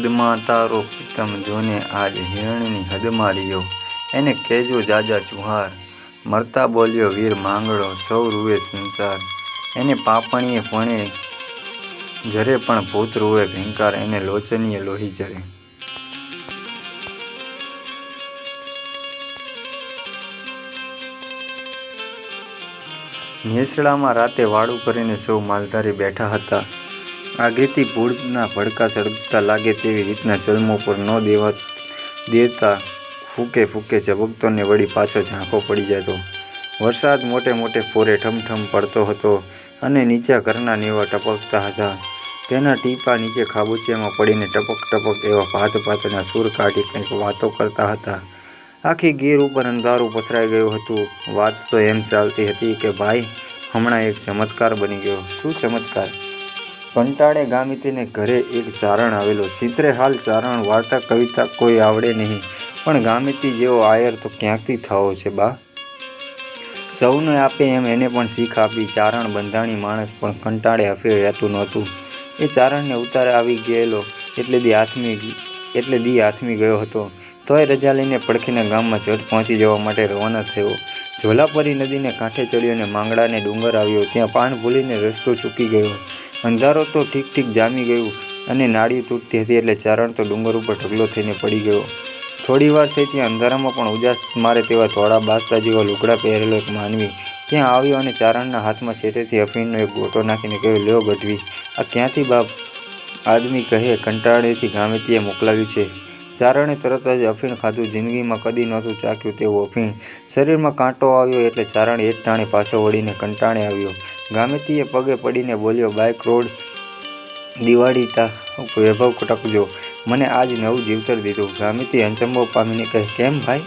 હદમાં તારો પ્રીતમ જોને આજ હિરણની હદમાં રહ્યો, એને કહેજો જાજા ચુહાર. મરતા બોલ્યો વીર માંગડો સૌ રૂવે સંસાર, એને પાપણીએ ફણે જરે પણ ભૂત રૂવે ભયંકાર, એને લોચનીએ લોહી જરે. નેસડામાં રાતે વાડું કરીને સૌ માલધારી બેઠા હતા. આગેથી ભૂળના ભડકા સળગતા લાગે તેવી રીતના ચલમો પર ન દેવતા ફૂકે ફૂકે ઝબકતો ને વળી પાછો ઝાંખો પડી જતો. વરસાદ મોટે મોટે ફોરે ઠમઠમ પડતો હતો અને નીચા ઘરના નેવા ટપકતા હતા. તેના ટીપા નીચે ખાબોચિયામાં પડીને ટપક ટપક એવા ભાત ભાતના સૂર કાઢી કંઈક વાતો કરતા હતા. આખી ગીર ઉપર અંધારું પથરાઈ ગયું હતું. વાત તો એમ ચાલતી હતી કે ભાઈ હમણાં એક ચમત્કાર બની ગયો. શું ચમત્કાર? કંટાળે ગામિતીને ઘરે એક ચારણ આવેલો. ચિત્રે હાલ ચારણ વાર્તા કવિતા કોઈ આવડે નહીં, પણ ગામિતી જેવો આયર તો ક્યાંકથી થવો છે બા. સૌને આપે એમ એને પણ શીખ આપી. ચારણ બંધાણી માણસ પણ કંટાળે હફે રહેતું નહોતું. એ ચારણને ઉતારે આવી ગયેલો એટલે દી હાથમી ગયો હતો. તોય રજા લઈને પડખેના ગામમાં ઝટ પહોંચી જવા માટે રવાના થયો. ઝોલાપરી નદીને કાંઠે ચડ્યો અને માંગડાને ડુંગર આવ્યો. ત્યાં પાન ભૂલીને રસ્તો ચૂકી ગયો. અંધારો તો ઠીક ઠીક જામી ગયું અને નાળીઓ તૂટતી હતી એટલે ચારણ તો ડુંગર ઉપર ઢગલો થઈને પડી ગયો. થોડી વાર થઈ ત્યાં અંધારામાં પણ ઉજાસ મારે તેવા ધોળા બાસતા જેવા લુગડા પહેરેલો એક માનવી ત્યાં આવ્યો અને ચારણના હાથમાં છેટેથી અફીણનો એક ગોટો નાખીને કહ્યું, લ્યો ગઢવી, આ ક્યાંથી બાપ? આદમી કહે, કંટાળેથી ગામેતીએ મોકલાવ્યું છે. ચારણે તરત જ અફીણ ખાધું. જિંદગીમાં કદી નહોતું ચાખ્યું તેવું અફીણ. શરીરમાં કાંટો આવ્યો એટલે ચારણ એક ટાણે પાછો વળીને કંટાળે આવ્યો. ગામેતીએ પગે પડીને બોલ્યો, બાઈક રોડ દિવાળી તા વૈભવ ટકજો, મને આજ નવું જીવતર દીધું. ગામેતી અંચંબો પામીને કહે, કેમ ભાઈ?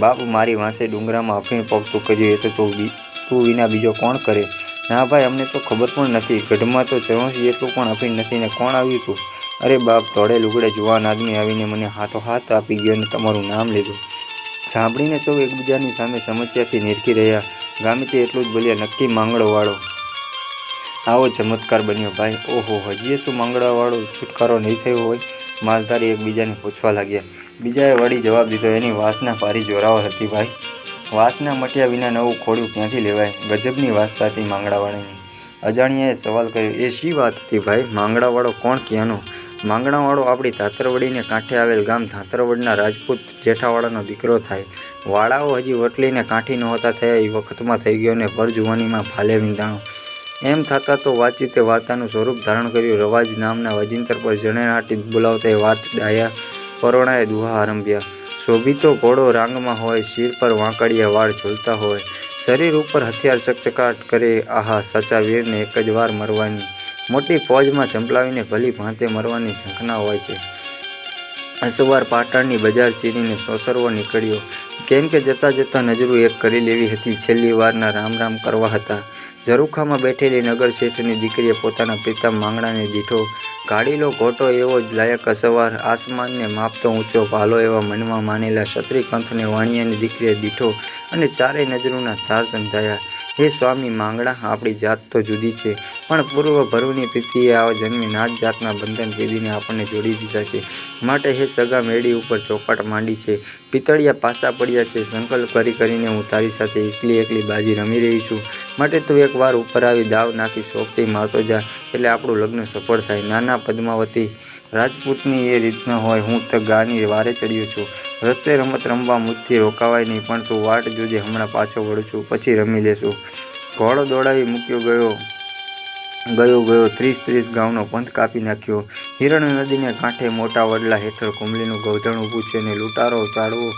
બાપ મારી વાંસે ડુંગરામાં અફીણ પગતું કર્યું એ તો તું વિના બીજો કોણ કરે? ના ભાઈ, અમને તો ખબર પણ નથી. ગઢમાં તો ચરોસી એટલું પણ અફીણ નથી ને કોણ આવ્યું તું? અરે બાપ, ધોળે લુગડે જુવાન આદમી આવીને મને હાથો હાથ આપી ગયો અને તમારું નામ લીધું. સાંભળીને સૌ એકબીજાની સામે સમસ્યાથી નિરખી રહ્યા. ગામિતી એટલું જ બોલ્યા, નક્કી માંગડોવાળો આવો ચમત્કાર બન્યો ભાઈ. ઓહો, હજીએ શું માંગડાવાળો છુટકારો નહીં થયો હોય? માલધારી એકબીજાને પૂછવા લાગ્યા. બીજાએ વળી જવાબ દીધો, એની વાસના ભારી જોરાવર હતી ભાઈ. વાસના મટ્યા વિના નવું ખોડું ક્યાંથી લેવાય? ગજબની વાસતા હતી માંગડાવાળાની. અજાણ્યાએ સવાલ કર્યો, એ શી વાત હતી ભાઈ? માંગડાવાળો કોણ ક્યાંનો? માંગણાવાળો આપણી ધાતરવડીને કાંઠે આવેલ ગામ ધાતરવડના રાજપૂત જેઠાવાળાનો દીકરો થાય. વાળાઓ હજી વટલીને કાંઠી નહોતા થયા એ વખતમાં થઈ ગયો ને ભર જુવાનીમાં ફાલે વિંધાણો. એમ થતાં તો વાતચીતે વાર્તાનું સ્વરૂપ ધારણ કર્યું. રવાજ નામના વજિંતર પર જણેનાટી બોલાવતા એ વાત ડાયા પરોણાએ દુહા આરંભ્યા. શોભિતો ઘોડો રાંગમાં હોય, શિર પર વાંકડિયા વાળ ઝૂલતા હોય, શરીર ઉપર હથિયાર ચકચકાટ કરે, આહા સાચા વીરને એક જ વાર મરવાની, મોટી ફોજમાં ઝંપલાવીને ભલી ભાંતે મરવાની ઝંખના હોય છે. અસવાર પાટણની બજાર ચીરીને સોસરવો નીકળ્યો, કેમ કે જતાં જતાં નજરું એક કરી લેવી હતી. છેલ્લી વારના રામ રામ કરવા હતા. ઝરૂખામાં બેઠેલી નગર શેઠની દીકરીએ પોતાના પ્રીતમ માંગડાને દીઠો. ગાડીલો ઘોટો એવો જ લાયક અસવાર, આસમાનને માપતો ઊંચો ભાલો એવા મનમાં માનેલા ક્ષત્રિકંથને વાણિયાની દીકરીએ દીઠો અને ચારેય નજરોના ધાર સંધાયા. હે સ્વામી માંગડા, આપણી જાત તો જુદી છે, પણ પૂર્વ ભરૂની પ્રીતિએ આવા જન્મે નાત જાતના બંધન ભેદીને આપણને જોડી દીધા છે. માટે હે સગા મેળી ઉપર ચોપાટ માંડી છે, પિતળિયા પાસા પડ્યા છે. સંકલ્પ કરીને હું તારી સાથે એકલી બાજી રમી રહી છું. માટે તું એકવાર ઉપર આવી દાવ નાખી સોંપતી મારતો જા, એટલે આપણું લગ્ન સફળ થાય. નાના પદ્માવતી રાજપૂતની એ રીત ન હોય. હું તો ગાની વારે ચડ્યો છું. રસ્તે રમત રમવા મુજથી રોકાવાય નહીં, પણ તું વાટ જોજે, હમણાં પાછો વળું છું, પછી રમી લેશું. ઘોડો દોડાવી મૂક્યો ગયો 30 ગામનો પંથ કાપી નાખ્યો. હિરણ નદીને કાંઠે મોટા વડલા હેઠળ કુંબલીનું ગૌધણ ઊભું છે અને લૂંટારો ચાળવો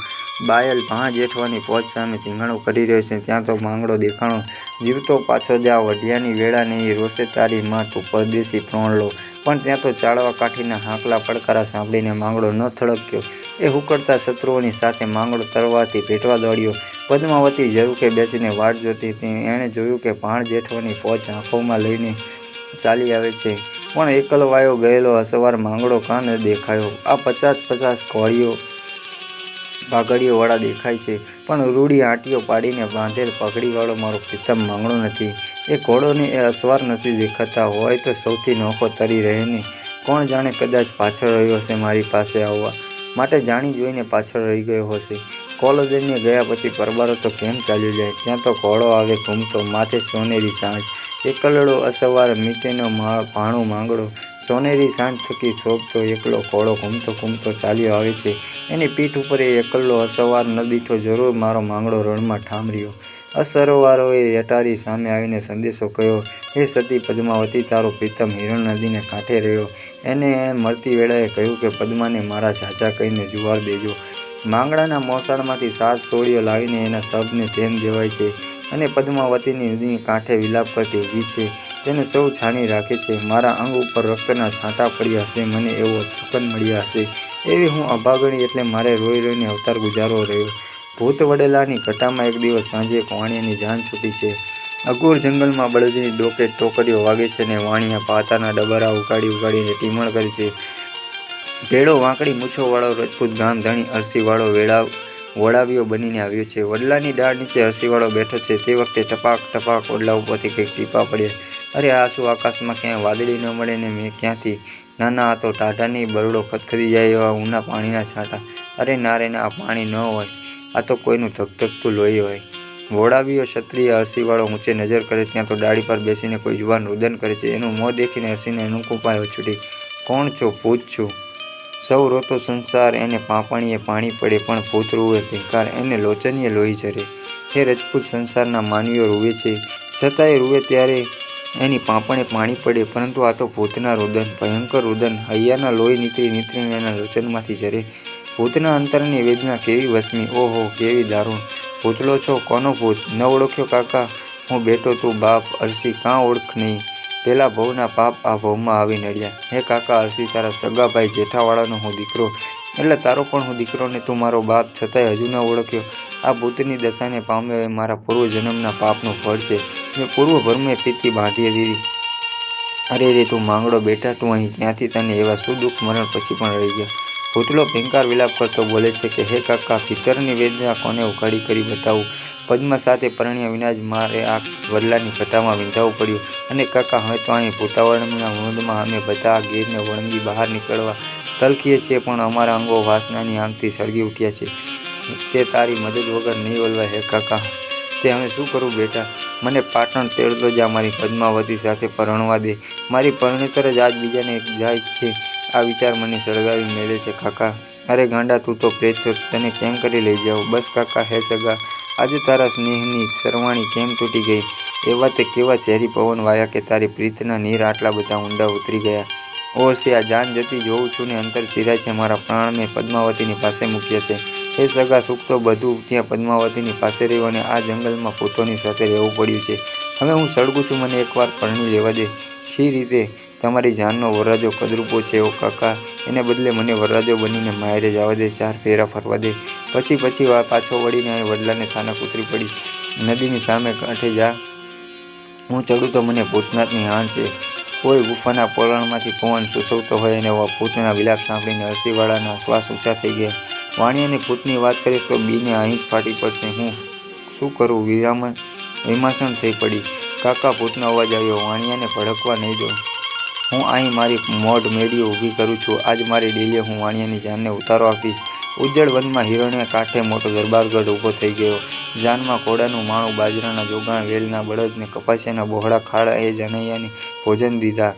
બાયલ ભાં જેઠવાની ફોજ સામે ધીંગાણું કરી રહ્યો છે. ત્યાં તો માંગડો દેખાણો, જીવતો પાછો જા, વઢિયાની વેળા નહીં, રોષે તારી માં, તું પરદેશી પ્રોણ લો. પણ ત્યાં તો ચાળવા કાઠીના હાંકલા પડકારા સાંભળીને માંગડો ન થડક્યો. એ હુકડતા શત્રુઓની સાથે માંગડો તરવારથી ભેટવા દોડ્યો. પદ્માવતી ઝરૂખે બેસીને વાટ જોતી હતી. એણે જોયું કે ભાણ જેઠવાની ફોજ આંખોમાં લઈને ચાલી આવે છે, પણ એકલવાયો ગયેલો અસવાર માંગડો કાં ન દેખાયો. આ 50 પાઘડીઓવાળા દેખાય છે, પણ રૂડી આંટીઓ પાડીને બાંધેલ પાઘડીવાળો મારો પ્રીતમ માંગડો નથી. એ ઘોડોને એ અસવાર નથી દેખાતા. હોય તો સૌથી નોખો તરી રહે ને કોણ જાણે કદાચ પાછળ રહ્યો હશે મારી પાસે આવવા માટે, જાણી જોઈને પાછળ રહી ગયો હશે. કોલોદન્ય ગયા પછી પરબારો તો કેમ ચાલ્યો જાય? ત્યાં તો ઘોડો આવે ઘૂમતો, માથે સોનેરી સાંજ, એકલડો અસવાર મીટેનો ભાણો માંગડો, સોનેરી સાંજ થકી શોભતો એકલો ઘોડો ઘૂમતો ઘૂમતો ચાલ્યો આવે છે. એની પીઠ ઉપર એ એકલો અસવાર ન દીઠો, જરૂર મારો માંગડો રણમાં ઠામર્યો. અસરવારોએ અટારી સામે આવીને સંદેશો કહ્યો, હે સતી પદ્માવતી, તારો પ્રીતમ હિરણ નદીને કાંઠે રહ્યો. એને મળતી વેળાએ કહ્યું કે પદ્માને મારા ઝાઝા કહીને જુવાર દેજો. માંગડાના મોસાળમાંથી 7 સોળીઓ લાવીને એના શબને તેમ દેવાય છે, અને પદ્માવતીની નદીની કાંઠે વિલાપ કરતી ઊભી છે. તેને સૌ છાણી રાખે છે. મારા અંગ ઉપર રક્તના છાંટા પડ્યા હશે, મને એવો સુકન મળ્યા હશે. એવી હું અભાગણી, એટલે મારે રોઈ રોઈને અવતાર ગુજારવો રહ્યો. ભૂત વડેલાની ઘટામાં એક દિવસ સાંજે એક વાણિયાની જાન છૂટી છે. અઘોર જંગલમાં બળદની ડોકે ટોકરીઓ વાગે છે ને વાણિયા પાતાના ડબરા ઉગાડીને ટીમણ કરે છે. ભેળો વાંકડી મૂછોવાળો રજપૂત ગામ ધણી અરસીવાળો વડાવ્યો બનીને આવ્યો છે. વડલાની ડાળ નીચે અરસીવાળો બેઠો છે. તે વખતે ટપાક ટપાક વડલા ઉપરથી કંઈક ટીપા પડ્યા. અરે આ શું, આકાશમાં ક્યાંય વાદળી ન મળે ને મેં ક્યાંથી? નાના આ તો ટાઢાની બરડો ખદખદી જાય એવા ઊના પાણીના છાંટા. અરે ના રે ના, આ પાણી ન હોય, આ તો કોઈનું ધગધગતું લોહી હોય. વોડાવીઓ ક્ષત્રિય અરસીવાળો ઊંચે નજર કરે ત્યાં તો ડાળી પર બેસીને કોઈ જુવાન રુદન કરે છે. એનું મોં દેખીને અરસીને અનુકંપા છૂટી. કોણ છો? ભૂત છું. સૌ રોતો સંસાર એને પાંપણીએ પાણી પડે, પણ ભૂત રૂવે ભીંકાર, એને લોચનીએ લોહી ઝરે. હે રજપૂત સંસારના માનવીઓ રૂવે છે, છતાંય રૂવે ત્યારે એની પાંપણે પાણી પડે, પરંતુ આ તો ભૂતના રુદન, ભયંકર રુદન, હૈયાના લોહી નીતરીને એના લોચનમાંથી ઝરે. ભૂતના અંતરની વેદના કેવી વસમી, ઓહો કેવી દારૂણ. ભૂતલો છો? કોનો ભૂત? ન ઓળખ્યો કાકા? હું બેટો, તું બાપ. અરસી કાં ઓળખ નહીં? પેલા ભવના પાપ આ ભવમાં આવી નડ્યા. હે કાકા અરસી, તારા સગા ભાઈ જેઠાવાળાનો હું દીકરો, એટલે તારો પણ હું દીકરો ને તું મારો બાપ, છતાંય હજુ ન ઓળખ્યો? આ ભૂતની દશાને પામ્યો એ મારા પૂર્વ જન્મના પાપનું ફળ છે. મેં પૂર્વ ભરમે પીતી બાંધી દીધી. અરે રે તું માંગડો બેટા, તું અહીં ક્યાંથી? તને એવા શું દુઃખ મરણ પછી પણ રહી ગયા? ભૂતલો ભીંકાર વિલાપ કરતો બોલે છે કે હે કાકા, ભીતરની વેદના કોને ઉઘાડી કરી બતાવું? પદ્મા સાથે પરણ્યા વિના જ મારે આ વડલાની ઘટામાં વિંધાવવું પડ્યું. અને કાકા, હવે તો અહીં ભૂતાવરણના વૃંદમાં અમે બધા આ ગીરને વળંગી બહાર નીકળવા તલખીએ છીએ, પણ અમારા અંગો વાસનાની આંખથી સળગી ઉઠ્યા છે. તે તારી મદદ વગર નહીં ઓલવાય. હે કાકા, તે હવે શું કરું બેટા? મને પાટણ તેડતો જા, મારી પદ્માવતી સાથે પરણવા દે. મારી પરણેતર જ આજ બીજાને જાય છે, આ વિચાર મને સળગાવી મેળે છે કાકા. અરે ગાંડા, તું તો પ્રેત છો, તને કેમ કરી લઈ જાઉં? બસ કાકા. હે સગા, આજે તારા સ્નેહની સરવાણી કેમ તૂટી ગઈ? એવા તે કેવા ઝેરી પવન વાયા કે તારી પ્રીતના નીર આટલા બધા ઊંડા ઉતરી ગયા? ઓરસી, આ જાન જતી જોઉં છું ને અંતર ચીરાય છે. મારા પ્રાણ મેં પદ્માવતીની પાસે મૂક્યા છે. હે સગા, સુખ તો બધું ત્યાં પદ્માવતીની પાસે રહ્યું, અને આ જંગલમાં ભૂતોની સાથે રહેવું પડ્યું છે. હવે હું સળગું છું, મને એકવાર પરણી લેવા દે. શી રીતે? તમારી જાનનો વરરાજો કદરૂપો છે ઓ કાકા, એને બદલે મને વરરાજો બનીને માયરે જવા દે, 4 ફેરા ફરવા દે. પછી પાછો વળીને અહીં વડલાને થાનક ઉતરી પડી. નદીની સામે કાંઠે જા, હું ચડું તો મને ભૂતનાથની હાણ છે. કોઈ ગુફાના પોલાણમાંથી પવન સૂસવતો હોય અને ભૂતના વિલાપ સાંભળીને અરસીવાળાના શ્વાસ ઊંચા થઈ ગયા. વાણિયાની ભૂતની વાત કરીશ તો બીને અહીં જ ફાટી પડશે. હું શું કરું? વિમાસણ થઈ પડી. કાકા, ભૂતનો અવાજ આવ્યો. વાણિયાને ભડકવા નહીં દો. હું અહીં મારી મોઢ મેળીઓ ઊભી કરું છું. આજ મારી ડેલીએ હું વાણિયાની જાનને ઉતારો આપીશ. ઉજ્જડ વનમાં હિરણ્ય કાંઠે મોટો દરબારગઢ ઊભો થઈ ગયો. જાનમાં ઘોડાનું માળું, બાજરાના જોગાણ, વેલના બળદ ને કપાસિયાના બહોળા ખાડા એ જનૈયાને ભોજન દીધા.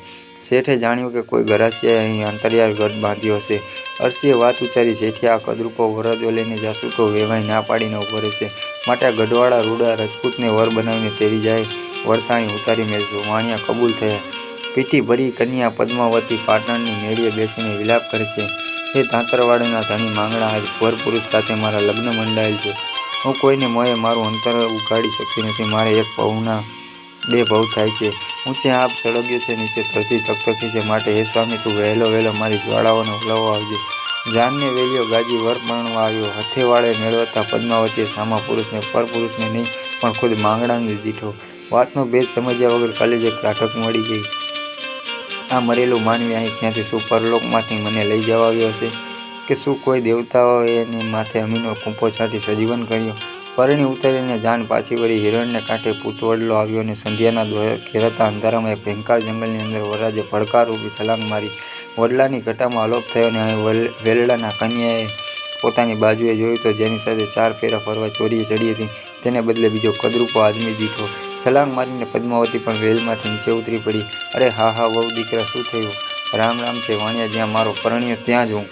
શેઠે જાણ્યું કે કોઈ ગરાસિયાએ અહીં અંતરિયાળ ગઢ બાંધ્યો હશે. અરસીએ વાત ઉચ્ચારી, શેઠિયા, આ કદરૂપો વરરાજો લઈને જાશું તો વેવાઈ ના પાડીને ઊભો રહેશે, માટે આ ગઢવાળા રૂડા રજપૂતને વર બનાવીને તેડી જાય, વળતાણી ઉતારી મેળશું. વાણિયા કબૂલ થયા. પીઠી ભરી કન્યા પદ્માવતી પાટણની મેળીએ બેસીને વિલાપ કરે છે. હે તાંતરવાડના ધણી માંગણા, આજ વર પુરુષ સાથે મારા લગ્ન મંડાયેલ છે. હું કોઈને મોએ મારું અંતર ઉગાડી શકતી નથી. મારે એક ભવના 2 ભવ થાય છે. ઊંચે આપ સળગ્યો છે, નીચે ધરતી તકતકી છે, માટે હે સ્વામી, તું વહેલો મારી જ્વાળાઓને ઓલવવા આવજે. જાનને વેલ્યો ગાજી વર પરણવા આવ્યો. હથેવાળે મેળવતા પદ્માવતીએ સામા પુરુષને, પરપુરુષને નહીં પણ ખુદ માંગણાને દીઠો. વાતનો ભેદ સમજ્યા વગર કલેજે કાઢક મળી ગઈ. આ મરેલું માનવી અહીં ક્યાંથી શું પરલોકમાંથી મને લઈ જવા આવ્યો હશે, કે શું કોઈ દેવતાઓએ એને માથે અમીનો કૂંપો છાંટી સજીવન કર્યો? પરણી ઉતારીને જાન પાછી વળી હિરણને કાંઠે પૂતવડલો આવ્યો, અને સંધ્યાના ઘેરાતા અંધારામાં એક ભયંકર જંગલની અંદર વરરાજે પડકારરૂપી છલાંગ મારી. વડલાની ઘટામાં અલોપ થયો અને અહીં વેલડાના કન્યાએ પોતાની બાજુએ જોયું તો જેની સાથે 4 ફેરા ફરવા ચોરીએ ચડી હતી તેને બદલે બીજો કદરૂપો આદમી દીઠો. છલાંગ મારીને પદ્માવતી પણ રેલમાંથી નીચે ઉતરી પડી. અરે હા હા વહુ દીકરા, શું થયું? રામ રામ છે વાણિયા, જ્યાં મારો પરણ્યો ત્યાં જ હું.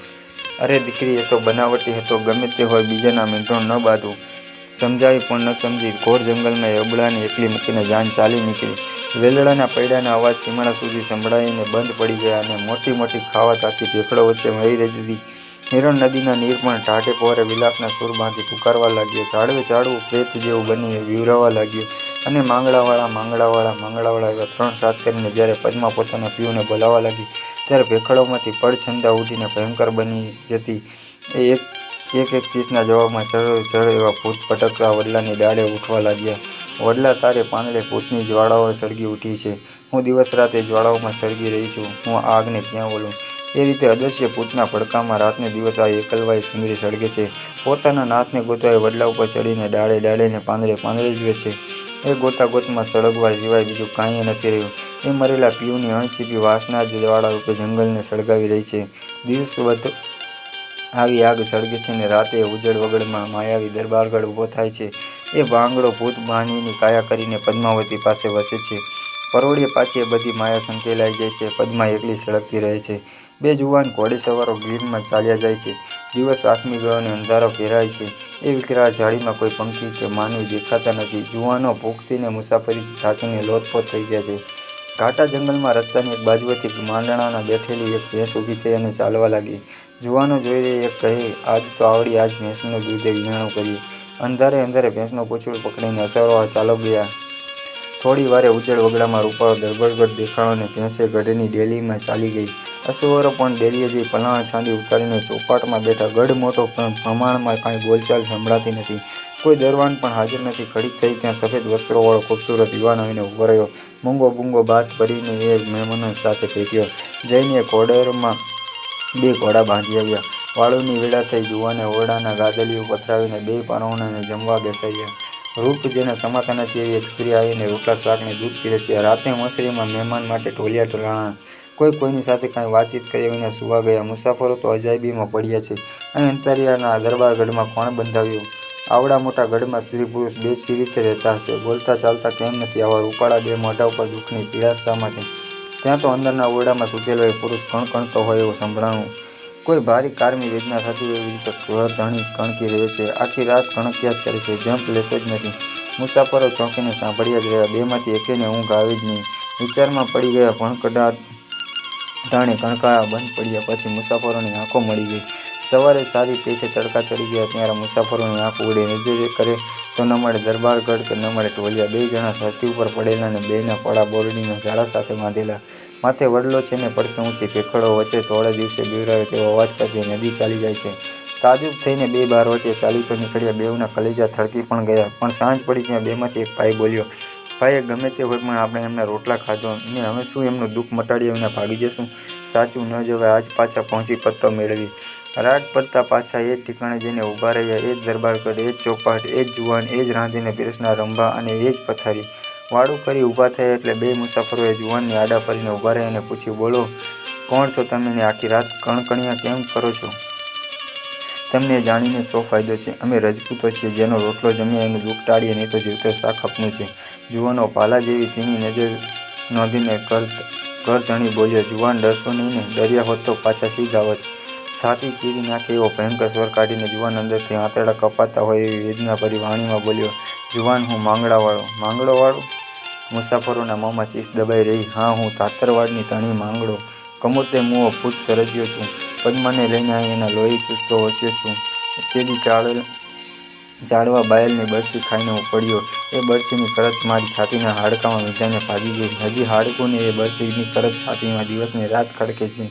અરે દીકરી, એ તો બનાવટી હતો, ગમે તે હોય બીજાના મીંઢોણ ન બાંધવું. સમજાવી પણ ન સમજી ઘોર જંગલમાં એ અબળાને એકલી મૂકીને જાન ચાલી નીકળી. વેલડાના પૈડાના અવાજ સીમાડા સુધી સંભળાઈને બંધ પડી ગયા અને મોટી મોટી ખાવા તાકી ભેખડો વચ્ચે વહી રહેતી હિરણ નદીના નીર પણ ટાઢે પહોરે વિલાપના સૂર બાંધી પુકારવા લાગ્યો. ઝાડવે ઝાડવું પ્રેત જેવું બનીને વિવરાવા લાગ્યું અને માંગડાવાળા એવા 3-7 કરીને જ્યારે પદ્મા પોતાના પીઓને બોલાવવા લાગી ત્યારે ભેખડોમાંથી પડછંદા ઉઠીને ભયંકર બની જતી એક ચીસના જવાબમાં ચળ એવા ભૂત પટકતા વડલાની ડાળે ઉઠવા લાગ્યા. વડલા, તારે પાંદડે ભૂતની જ્વાળાઓ સળગી ઉઠી છે. હું દિવસ રાત એ જ્વાળાઓમાં સળગી રહી છું. હું આ આગને ક્યાં બોલું? એ રીતે અદશ્ય ભૂતના ભડકામાં રાતને દિવસ આ એકલવાય સુંદરી સળગે છે. પોતાના નાથને ગોતવા એ વડલા ઉપર ચડીને ડાળે ને પાંદડે જુએ છે. એ ગોતાગોતમાં સળગવા સિવાય બીજું કાંઈ નથી રહ્યું. એ મરેલા પીઉની અણછીપી વાસના જ જ્વાળા રૂપે જંગલને સળગાવી રહી છે. દિવસ વધ આવી આગ સળગે છે ને રાતે ઉજળ વગડમાં માયાવી દરબારગઢ ઊભો થાય છે. એ ભાંગડો ભૂત માનવીની કાયા કરીને પદ્માવતી પાસે વસે છે. પરોળીએ પાછી એ બધી માયા સંકેલાઈ જાય છે. પદ્મા એકલી સળગતી રહે છે. 2 જુવાન ઘોડેસવારો ગીરમાં ચાલ્યા જાય છે. દિવસ આથમી ગયો અને અંધારો ઘેરાય છે. એ વિકરાળ ઝાડીમાં કોઈ પંખી કે માનવી દેખાતા નથી. જુવાનો ભૂખથી મુસાફરીથી થાકીને લોથપોથ થઈ ગયા છે. ઘાટા જંગલમાં રસ્તાની એક બાજુએથી માંડણાના બેઠેલી એક ભેંસ ઊભી થઈ અને ચાલવા લાગી. જુવાનો જોઈ રહી એક કહે, આજ તો આવડી આજ ભેંસનું દૂધે વિહાણું કર્યું. અંધારે ભેંસનું પૂંછડું પકડીને અસવારો ચાલો ગયા. થોડી વારે ઉજળ વગડામાં રૂપાળો દરબારગઢ દેખાણો અને ભેંસે ગઢની ડેલીમાં ચાલી ગઈ. અસવારો પણ ડેલીએ જઈ પલાણ છાંડી ઉતારીને ચોપાટમાં બેઠા. ગઢ મોટો પણ પ્રમાણમાં કાંઈ બોલચાલ સંભળાતી નથી. કોઈ દરવાન પણ હાજર નથી. ઘડીક થઈ ત્યાં સફેદ વસ્ત્રોવાળો ખૂબસૂરત યુવાન આવીને ઊભો રહ્યો. મૂંગો બૂંગો બાથ ભરીને એ મહેમાનો સાથે ભેટ્યો. જઈને ઘોડરમાં 2 ઘોડા બાંધી આવ્યા. વાળુની વેળા થઈ. જુવાને ઓરડાના ગાદલીઓ પથરાવીને 2 પારવણાને જમવા બેસાડ્યા. રૂપ જેને સમાતા નથી એવી એક સ્ત્રી આવીને રોટલા શાકને દૂધ પીરસ્યા. રાતે મોસરીમાં મહેમાન માટે ઢોલિયા ઢોલાણા. કોઈની સાથે કાંઈ વાતચીત કર્યા વિના સૂવા ગયા. મુસાફરો તો અજાયબીમાં પડ્યા છે. અહીં અંતરિયાળના દરબારગઢમાં કોણ બંધાવ્યું? આવડા મોટા ગઢમાં સ્ત્રી પુરુષ 2 સી રીતે રહેતા હશે? બોલતા ચાલતા કેમ નથી? આવા રૂપાળા 2 મોઢા ઉપર દુઃખની પીડાશ શા માટે? ત્યાં તો અંદરના ઓરડામાં સૂતેલો એ પુરુષ કણકણતો હોય એવું સંભળાણું. કોઈ ભારી કારમી વેદના થતી હોય એવી રીતે ધણી કણકી રહ્યો છે. આખી રાત કણક્યા જ કરે છે. જંપ લેતો જ નથી. મુસાફરો ચોંકીને સાંભળ્યા જ રહ્યા. 2માંથી એકેયને ઊંઘ આવી જ નહીં. વિચારમાં પડી ગયા. ભણકડાટાણે કણકારા બંધ પડ્યા. પછી મુસાફરોની આંખો મળી ગઈ. સવારે સારી પેઠે તડકા ચડી ગયા. ત્યારે મુસાફરોની આંખ ઉડે. નજરે કરે તો ન મળે દરબારગઢ કે ન મળે ઢોલિયા. 2 જણા ધરતી ઉપર પડેલા અને 2ના પડા બોરડીના ઝાડા સાથે બાંધેલા. માથે વડલો છે ને પડખે ઊંચી ભેખડો. વચ્ચે થોડે દિવસે બીવરાવે તેવો અવાજ કરતી નદી ચાલી જાય છે. તાજુબ થઈને 2 બારવટિયા ચાલી તો નીકળ્યા. 2ના કલેજા થડકી પણ ગયા. પણ સાંજ પડી ત્યાં 2માંથી એક ભાઈ બોલ્યો, ભાઈએ ગમે તે હોય પણ આપણે એમના રોટલા ખાધો ને હવે શું એમનું દુઃખ મટાડ્યા વિના ભાગી જશું? સાચું ન જવાય. આજ પાછા પહોંચી પત્તો મેળવી. રાત પડતા પાછા એ જ ઠીકાણે જઈને ઊભા રહ્યા. એ જ દરબારગઢ, એ જ ચોપાટ, એ જ જુવાન, એ જ રાંધીને પીરસનાર રંભા અને એ જ પથારી. વાડું કરી ઊભા થયા એટલે 2 મુસાફરોએ જુવાનની આડા ફરીને ઊભા રહ્યા અને પૂછ્યું, બોલો કોણ છો તમે ને આખી રાત કણકણિયા કેમ કરો છો? તમને જાણીને શો ફાયદો છે? અમે રજપૂતો છીએ. જેનો રોટલો જમ્યા એનું દુઃખ ટાળીએ, નહીં તો જીવતર શાક આપનું છે. જુવાનો ભાલા જેવી તેની નજર નોંધીને કરધણી બોલ્યો, જુવાન ડરશો નહીં ને? ડર્યા હોત તો પાછા શી ગાવત? છાતી ચીરી નાખે એવો ભયંકર સ્વર કાઢીને જુવાન અંદરથી આંતરડા કપાતા હોય એવી વેદનાભરી વાણીમાં બોલ્યો, જુવાન હું માંગડાવાળો. માંગડોવાળો? મુસાફરોના મોંમાં ચીસ દબાઈ રહી. હા, હું તાતરવાડની ધણી માંગડો. કમોતે મુવો ભૂત સર્જ્યો છું. પદ્માને લઈને અહીં એના લોહી ચૂસતો વસ્યો છું. તેદી ચાળવા બાયલની બરછી ખાઈને હું પડ્યો. એ બરછીની કરચ મારી છાતીના હાડકામાં વીંધાઈને ભાગી ગઈ. હજી હાડકું ને એ બરછીની કરચ છાતીમાં દિવસને રાત ખડકે છે.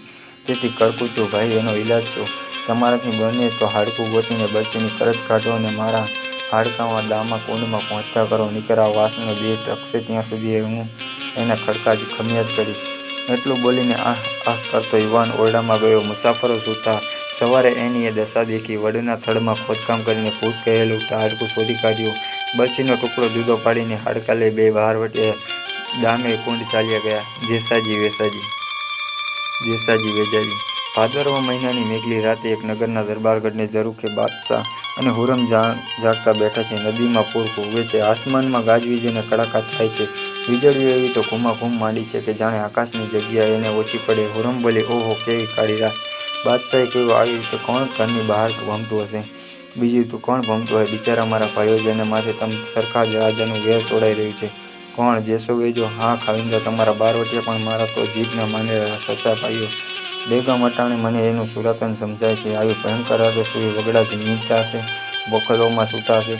તેથી કડકું છું ભાઈ. એનો ઈલાજ શું? તમારાથી બને તો હાડકું ગોતીને બરછીની કરચ કાઢો અને મારા હાડકામાં દામા કુંડમાં પહોંચતા કરો. નીકર આ વાસનો દેહ ટકશે ત્યાં સુધી હું એના ખડકા ખમ્યા જ કરીશ. એટલું બોલીને આહ કરતો યુવાન ઓરડામાં ગયો. મુસાફરો સૂતા. સવારે એની એ દશા દેખી. વડના થડમાં ખોદકામ કરીને ભૂત કહેલું હાડકું શોધી કાઢ્યું. બરછીનો ટુકડો જુદો પાડીને હાડકા લઈ 2 બહારવટિયા દામે કુંડ ચાલ્યા ગયા. જેસાજી વેસાજી જેસાજી વેજાજી ભાદરવા મહિનાની મેઘલી રાતે એક નગરના દરબારગઢને ઝરૂખે બાદશાહ અને હુરમ જાગતા બેઠા છે. નદીમાં પૂર ઉગે છે, આસમાનમાં ગાજવીજ અને કડાકા થાય છે. વીજળીઓ એવી તો ઘૂમાઘૂમ માંડી છે કે જાણે આકાશની જગ્યા એને ઓછી પડે. હુરમ બોલે, ઓહો કેવી કાળી રાત. બાદશાહે કહ્યું, આવી રીતે કોણ ઘરની બહાર ભમતું હશે? બીજું તું કોણ ભમતું હોય? બિચારા મારા ભાઈઓ જેને માથે તમ સરખા રાજાનું વેર તોડાઈ રહ્યું છે. કોણ? જેસો વેજો. હા ખાવિંદા, તમારા બારવટિયા પણ મારા તો જીભ ન માને સચ્ચા ભાઈઓ. બેગમ અટાણે મને એનું સુરાતન સમજાય છે. આવી ભયંકર રાતે શું એ વગડા ઝીંકતા હશે, બખલોમાં સૂતા હશે?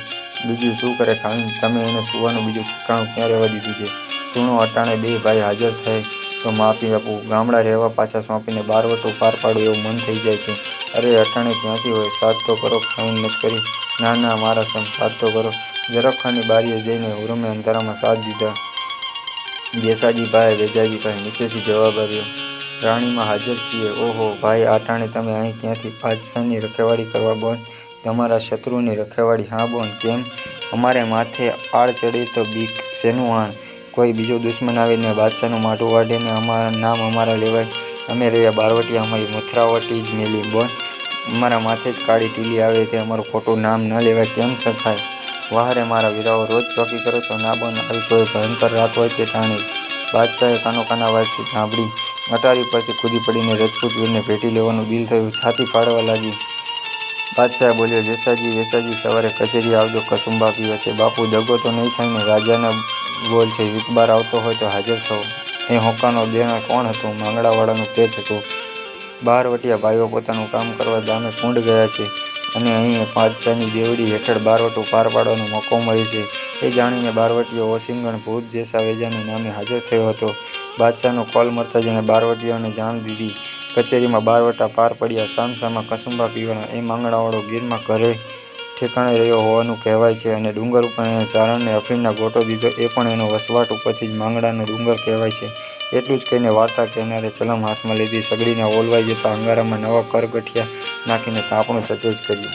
બીજું શું કરે ખાવિંદ? તમે એને સુવાનું બીજું ઠેકાણું ક્યાં રહેવા દીધું છે? સુણો, અટાણે બે ભાઈ હાજર થાય તો માફી આપું. ગામડા રહેવા પાછા સોંપીને બારવટું પાર પાડું એવું મન થઈ જાય છે. અરે અટાણે ક્યાંથી હોય? સાથ તો કરો ખાવિંદ મશ્કરી. ના ના મારા સમ, સાથ તો કરો. ઝરખવાની બારીએ જઈને હુરમે અંધારામાં સાથ દીધા. જેસાજી ભાઈ, વેજાજી ભાઈ, નીચેથી જવાબ આવ્યો, રાણીમાં હાજર છીએ. ઓહો ભાઈ, અટાણે તમે અહીં ક્યાંથી? બાદશાહની રખેવાળી કરવા બોન? તમારા શત્રુની રખેવાળી? હા બોન. કેમ? અમારે માથે આળ ચડે તો બીક શેનું આણ? કોઈ બીજો દુશ્મન આવીને બાદશાહનું માઠું વાઢે ને નામ અમારા લેવાય? અમે રહ્યા બારવટિયા, અમારી મથરાવટી જ મેલી બોન. અમારા માથે જ કાળી ટીલી આવે તે અમારું ખોટું નામ ન લેવાય કેમ સખાય? વાહરે મારા વીરાઓ, રોજ ચોકી કરો છો? ના બોન, આવી કોઈ ભયંકર રાત હોય તે ટાણે. બાદશાહે કાના વાંચી સાંભળી. અટારી પરથી કૂદી પડીને રજપૂત વીરને ભેટી લેવાનું દિલ થયું, છાતી ફાડવા લાગી. બાદશાહ બોલ્યો, જેસાજી વેસાજી, સવારે કચેરી આવજો, કસુંબા પીવે છે. બાપુ દગો તો નહીં થાય ને? રાજાના બોલ છે, વીતબાર આવતો હોય તો હાજર થવો. એ હોકાનો દેનાર કોણ હતું? માંગડાવાળાનું પેટ હતું. બારવટિયા ભાઈઓ પોતાનું કામ કરવા ગામે કુંડ ગયા છે અને અહીં બાદશાહની દેવડી હેઠળ બારવટું પાર પાડવાનો મોકો મળે છે. એ જાણીને બારવટીયો ઓસિંગણ ભૂત જેસા વેજાને નામે હાજર થયો હતો. બાદશાહનો કોલ મળતા જેણે બારવટીયાને જાણ દીધી. કચેરીમાં બારવટા પાર પડ્યા, સામસામા કસુંબા પીવાના. એ માંગણાવાળો ગીરમાં ઘરે ઠેકાણે રહ્યો હોવાનું કહેવાય છે અને ડુંગર ઉપર એણે ચારણને અફીણના ગોટો દીધો, એ પણ એનો વસવાટ ઉપરથી જ માંગડાનો ડુંગર કહેવાય છે. એટલું જ કહીને વાર્તા કહેનારે ચલમ હાથમાં લીધી. સગડીને ઓલવાઈ જતા અંગારામાં નવા કરગઠિયા નાખીને તાપણું સચેજ કર્યું.